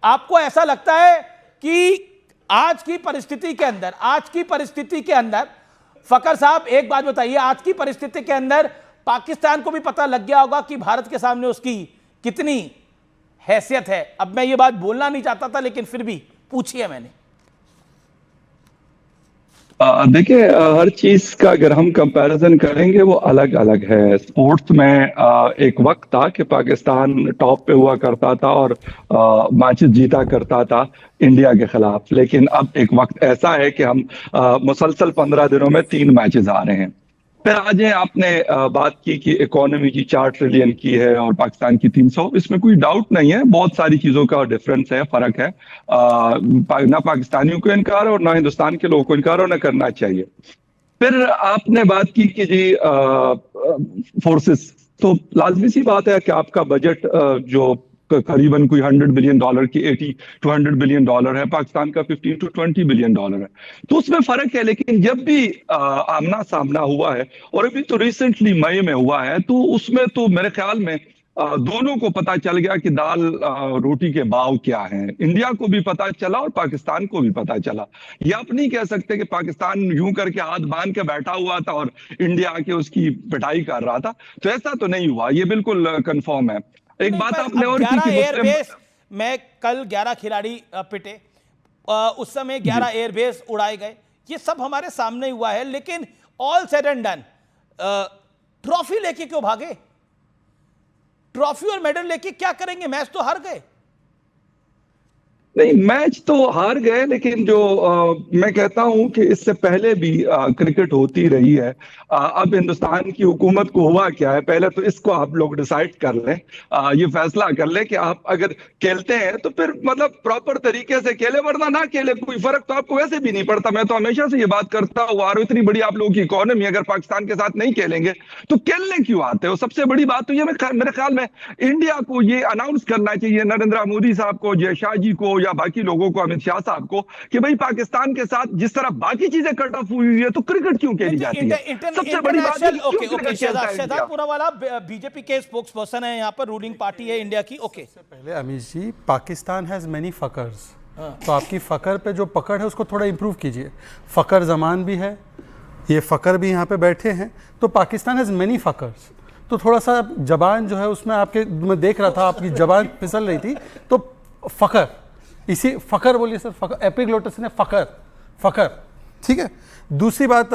आपको ऐसा लगता है कि आज की परिस्थिति के अंदर फकर साहब एक बात बताइए, आज की परिस्थिति के अंदर पाकिस्तान को भी पता लग गया होगा कि भारत के सामने उसकी कितनी हैसियत है। अब मैं ये बात बोलना नहीं चाहता था, लेकिन फिर भी पूछिए मैंने। देखिए, हर चीज का अगर हम कंपैरिजन करेंगे वो अलग अलग है। स्पोर्ट्स में एक वक्त था कि पाकिस्तान टॉप पे हुआ करता था और मैचेस जीता करता था इंडिया के खिलाफ, लेकिन अब एक वक्त ऐसा है कि हम मुसलसल 15 दिनों में 3 मैचेस आ रहे हैं। फिर आज आपने बात की कि इकोनॉमी की 4 ट्रिलियन की है और पाकिस्तान की 300, इसमें कोई डाउट नहीं है, बहुत सारी चीजों का डिफरेंस है, फर्क है। ना पाकिस्तानियों को इनकार और ना हिंदुस्तान के लोगों को इनकार और ना करना चाहिए। फिर आपने बात की कि जी फोर्सेस, तो लाजमी सी बात है कि आपका बजट जो करीबन कोई $100 बिलियन की $80 to $100 बिलियन है, पाकिस्तान का $15 to $20 बिलियन है, तो उसमें फर्क है। लेकिन जब भी आमना सामना हुआ है और अभी तो रिसेंटली मई में हुआ है, तो उसमें तो मेरे ख्याल में दोनों को पता चल गया कि दाल रोटी के भाव क्या हैं। इंडिया को भी पता चला और पाकिस्तान को भी पता चला। ये आप नहीं कह सकते कि पाकिस्तान यूं करके हाथ बांध के बैठा हुआ था और इंडिया आके उसकी पिटाई कर रहा था, तो ऐसा तो नहीं हुआ, ये बिल्कुल कंफर्म है। एक बात आपने और की कि एयरबेस में कल 11 खिलाड़ी पिटे, उस समय 11 एयरबेस उड़ाए गए, ये सब हमारे सामने हुआ है। लेकिन all said and done, trophy लेके क्यों भागे? ट्रॉफी और मेडल लेके क्या करेंगे? मैच तो हार गए। नहीं, मैच तो हार गए, लेकिन जो मैं कहता हूं कि इससे पहले भी क्रिकेट होती रही है। अब हिंदुस्तान की हुकूमत को हुआ क्या है, पहले तो इसको आप लोग डिसाइड कर लें, ये फैसला कर लें कि आप अगर खेलते हैं तो फिर मतलब प्रॉपर तरीके से खेले, वरना ना खेले, कोई फर्क तो आपको वैसे भी नहीं पड़ता। मैं तो हमेशा से ये बात करता हुआ आ रहा हूं, इतनी बड़ी आप लोगों की इकोनॉमी, अगर पाकिस्तान के साथ नहीं खेलेंगे तो खेलने क्यों आते हो? सबसे बड़ी बात तो ये मेरे ख्याल में इंडिया को ये अनाउंस करना चाहिए, नरेंद्र मोदी साहब को, जय शाह जी को, या बाकी लोगों को, अमित शाह साहब को, कि भाई पाकिस्तान के साथ जिस तरह बाकी चीजें कट ऑफ हुई है तो क्रिकेट क्यों खेली जाती है? सबसे बड़ी बात है। ओके, शहजाद पूरावाला बीजेपी के स्पोक्स पर्सन है, यहाँ पर रूलिंग पार्टी है इंडिया की। ओके, पहले Amit ji, Pakistan has many fuckers, तो आपकी फकर पे जो पकड़ है उसको थोड़ा इंप्रूव कीजिए। फकर जमान भी है, ये फकर भी यहाँ पे बैठे हैं, तो पाकिस्तान हैज मेनी फकर्स, तो थोड़ा सा जबान जो है उसमें आपके, मैं देख रहा था आपकी जबान फिसल रही थी, तो फकर, इसी फकर बोलिए सर, फकर एपिग्लोटिस ने फकर, ठीक है। दूसरी बात,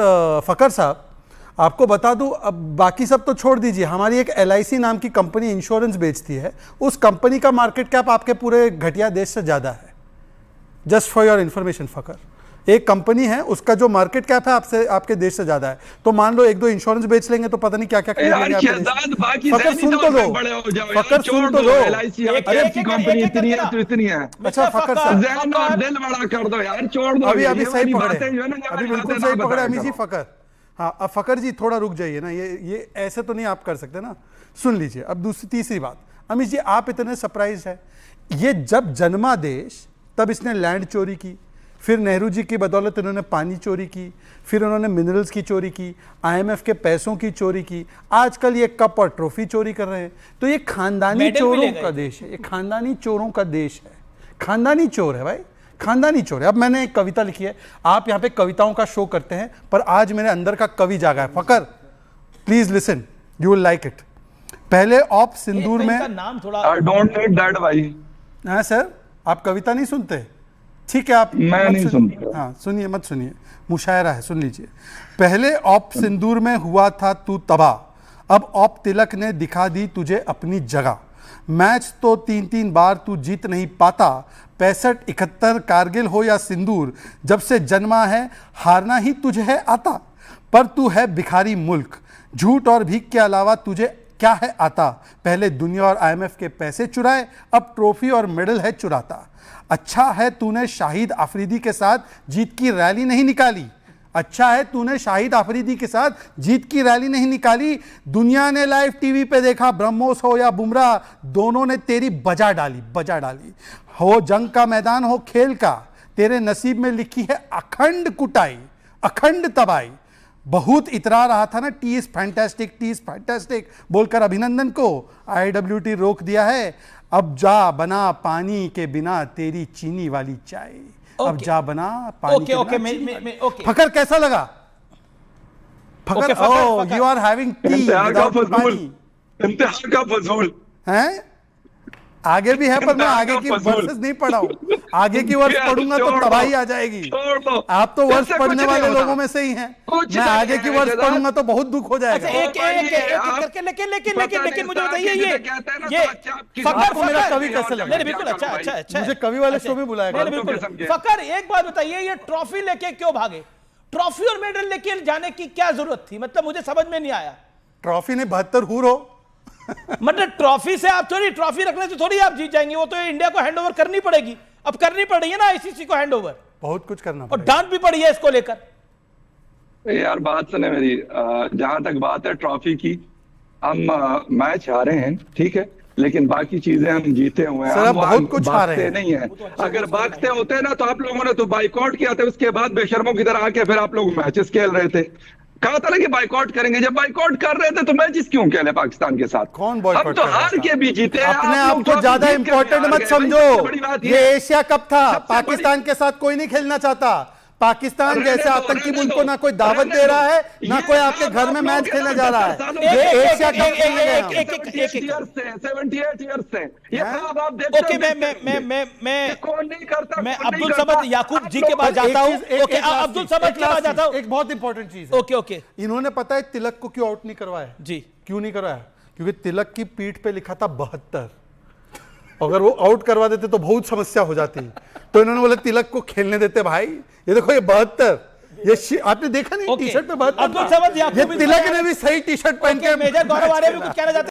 फकर साहब आपको बता दूं, अब बाकी सब तो छोड़ दीजिए, हमारी एक LIC नाम की कंपनी इंश्योरेंस बेचती है, उस कंपनी का मार्केट कैप आपके पूरे घटिया देश से ज्यादा है। जस्ट फॉर योर इंफॉर्मेशन, फकर एक कंपनी है, उसका जो मार्केट कैप है आपसे, आपके देश से ज्यादा है। तो मान लो 1-2 इंश्योरेंस बेच लेंगे तो पता नहीं क्या क्या खरीद लेंगे आपके देश। फकर सुन तो लो, फकर सुन तो लो, कंपनी इतनी है तो इतनी है। अच्छा फकर साहब, दिल बड़ा कर दो यार, छोड़ दो। अभी सही पकड़े, अभी बिल्कुल सही पकड़े अमित जी, फकर। हाँ, अब फकर जी थोड़ा रुक जाइए ना, ये ऐसे तो नहीं आप कर सकते ना। सुन लीजिए अब तीसरी बात, अमित जी आप इतने सरप्राइज है, ये जब जन्मा देश तब इसने लैंड चोरी की, फिर नेहरू जी की बदौलत इन्होंने पानी चोरी की, फिर उन्होंने मिनरल्स की चोरी की, IMF के पैसों की चोरी की, आजकल ये कप और ट्रॉफी चोरी कर रहे हैं। तो ये खानदानी चोरों का देश है, ये खानदानी चोरों का देश है, खानदानी चोर है भाई, खानदानी चोर है। अब मैंने एक कविता लिखी है, आप यहाँ पे कविताओं का शो करते हैं, पर आज मेरे अंदर का कवि जागा है। फकर please listen, you will like it. पहले ऑप सिंदूर में, नाम थोड़ा, आई डोंट नीड दैट भाई। हाँ सर, आप कविता नहीं सुनते? ठीक है, आप मैं नहीं सुनता। हाँ सुनिए, मत सुनिए, मुशायरा है, सुन लीजिए। पहले ऑप सिंदूर में हुआ था तू तबाह, अब ऑप तिलक ने दिखा दी तुझे अपनी जगह। मैच तो 3-3 बार तू जीत नहीं पाता, 65-71 कारगिल हो या सिंदूर, जब से जन्मा है हारना ही तुझे है आता। पर तू है भिखारी मुल्क, झूठ और भीख के अलावा तुझे क्या है आता। पहले दुनिया और IMF के पैसे चुराए, अब ट्रॉफी और मेडल है चुराता। अच्छा है तूने शाहिद आफरीदी के साथ जीत की रैली नहीं निकाली, अच्छा है तूने शाहिद आफरीदी के साथ जीत की रैली नहीं निकाली। दुनिया ने लाइव टीवी पे देखा, ब्रह्मोस हो या बुमराह, दोनों ने तेरी बजा डाली। हो जंग का मैदान हो खेल का, तेरे नसीब में लिखी है अखंड कुटाई, अखंड तबाही। बहुत इतरा रहा था ना, टी इज फैंटास्टिक बोलकर अभिनंदन को IWT रोक दिया है। अब जा बना पानी के बिना तेरी चीनी वाली चाय। अब जा बना पानी के बिना फकर कैसा लगा? फकर, oh you are having tea without pani. इंतहा का फजूल हैं? आगे भी है पर मैं आगे की वर्सेस नहीं पढ़ा हूं। आगे की वर्ष पढ़ूंगा तो तबाही आ जाएगी। आप तो वर्ष पढ़ने वाले लोगों में से ही हैं। मैं आगे की वर्ष पढ़ूंगा तो बहुत दुख हो जाएगा। लेकिन मुझे बताइए ये फकर को मेरा कवि कैसे लगा? बिल्कुल अच्छा मुझे कवि वाले शो में बुलाया गया। फकर एक बात बताइए, ये ट्रॉफी लेके क्यों भागे? ट्रॉफी और मेडल लेके जाने की क्या जरूरत थी? मतलब मुझे समझ में नहीं आया। ट्रॉफी ने 72 हूर हो मतलब ट्रॉफी से आप थोड़ी, ट्रॉफी रखने से थोड़ी आप जीत जाएंगे। वो तो इंडिया को हैंडओवर करनी पड़ेगी। अब करनी पड़ रही है ना ICC को हैंडओवर, बहुत कुछ करना और डांट भी पड़ी है इसको लेकर। यार बात सुने मेरी, जहां तक बात है ट्रॉफी की, हम मैच हारे हैं ठीक है, लेकिन बाकी चीजें हम जीते हुए हैं। सर आप बहुत कुछ हारे हैं। नहीं है, अगर भागते होते ना तो आप लोगों ने तो बाइकआउट किया था, उसके बाद बेशर्मों की तरह आके फिर आप लोग मैचेस खेल रहे थे। कहा था ना कि बाइकआउट करेंगे, जब बाइकआउट कर रहे थे तो मैचेस क्यों खेले पाकिस्तान के साथ? कौन बाइकआउट? हम तो हार के भी जीते। अपने आप को ज्यादा इंपॉर्टेंट मत समझो। ये एशिया कप था, पाकिस्तान के साथ कोई नहीं खेलना चाहता। पाकिस्तान जैसे आतंकी मुल्क को ना कोई दावत दे रहा है, ना कोई आपके घर में मैच खेलने जा रहा है। ये एशिया कप मैं अब्दुल समद याकूब जी के पास जाता हूं। अब्दुल समद के पास जाता हूं। एक बहुत इंपॉर्टेंट चीज है। ओके इन्होंने पता है तिलक को क्यों आउट नहीं करवाया? जी क्यों नहीं करवाया? क्योंकि तिलक की पीठ पे लिखा था 72। अगर वो आउट करवा देते तो बहुत समस्या हो जाती। तो इन्होंने बोले तिलक को खेलने देते भाई। ये देखो ये 72, ये आपने देखा नहीं टी शर्ट पे 72। अब्दुल समद याकूब, तिलक ने भी सही टी शर्ट पहन के मेजर गौरव आर्य भी कुछ कहना चाहते हैं।